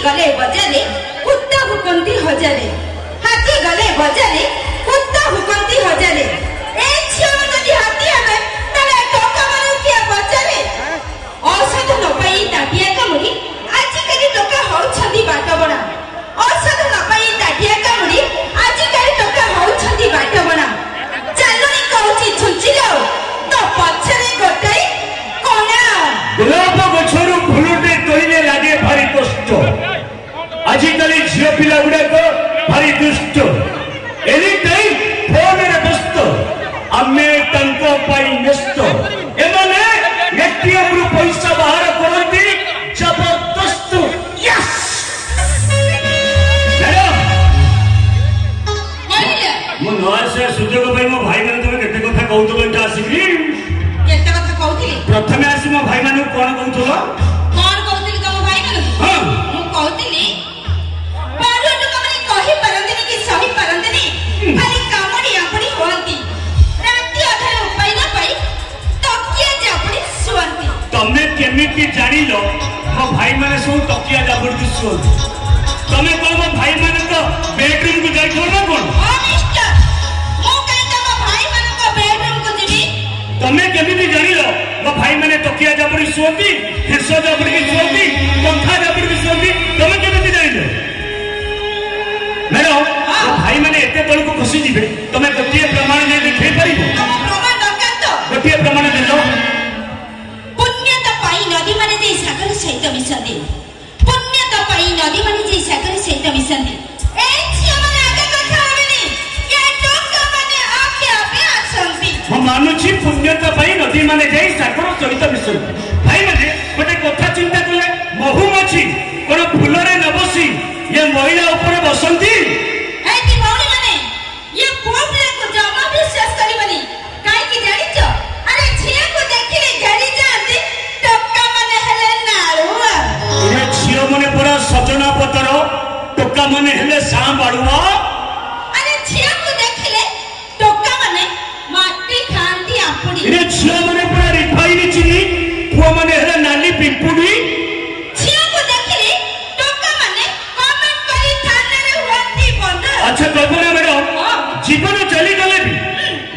गले बजारे कुत्ता भुकंती हजारे हाथी गले बजारे कुत्ता भुकंती हजारे ए छिया जदि हाथी हबे तले टोका मानु किया बजारे औषध न पाई ताटिया कामुरी आजि कली टोका होउछंदी बाट बणा औषध न पाई ताटिया कामुरी आजि कली टोका होउछंदी बाट बणा चालनी कहूची छुंचिलो तो पछरे गोटाई कोना गोलाप गछरु फुलटे तोइले लागे भारी कष्ट आजिकल झील पिला गुड़ाक भारी दुष्ट एनी टाइम फोन रे व्यस्त आमे तंको पाई नष्ट एमाने एटीएम रु पैसा बाहर करती जबरदस्त यस मैडम मो नया से सुजोग भाई मो भाई माने तुमे केते कथा कहउतो बेटा आसीबी केते कथा कहउथिली प्रथमे आसी मो भाई माने कोन कहउतो कोन कहउथिली तम भाई माने हां मु कहउथिली बाडू लोक माने कहि परंतनी कि सही परंतनी खाली कामडी आपणी होंती राती अधर उपाय न पाई तकिया जापड़ी सुवंती तमे केमिति जानिलो मो भाई माने सब तकिया जापड़ी सुवंती तमे कोन मो भाई माने तो बेडरूम को जाई छोड़ ना कोन ओ मिस्टर मु कहि तम भाई माने को बेडरूम को जिबी तमे केमिति जानिलो मो भाई माने तकिया जापड़ी सुवंती हिस्सा जापड़ी सुवंती पंखा जापड़ी सुवंती तमे केमिति जानिलो मैडम मो भाई माने एते तळ को खुशी जिबे तमे गोटिए प्रमाण ने देखै परिबो तम प्रमाण दरकार तो गोटिए प्रमाण देलो पुण्यता पाई नदी माने जे सागर सहित मिसंदी पुण्यता पाई नदी माने जे सागर सहित मिसंदी ए छिया माने आगे कथा होबेनी के टोका माने आके आपे आसंती हम मानुची पुण्यता पाई नदी माने जे सागर सहित मिसंदी भाई माने गोटे कथा चिंता कले महुमाछी कोन फुलरे न बसी ये महिला ऊपर बसंती ए ती भौणी माने ये पुआ को जमा विश्वास करिबनी काई की जानिचो अरे छिया को देखिले जड़ी जांती टोका माने हेले नाळुआ ये छियो मने पूरा सजना पतर टोका मने हेले सा बाडुआ अरे छिया को देखिले टोका माने माटी खांती आपुडी ये छियो मने पूरा रिफाइन चिनी पुआ मने हेले नाली पिंपुडी छिया को देखिले टोका माने कमेंट करी थाने रे होती बंद अच्छा कल्पना मैडम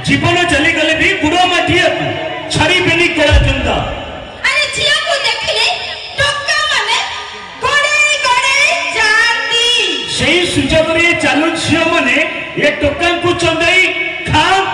जीवन चली गले भी गुड़ो माटिया छड़ी बेनी कला चंदा अरे छिया को देखिले टोका माने गड़े गड़े जाती सही सुजोग रे चालू छियो माने ये टोका को चंदाई खाम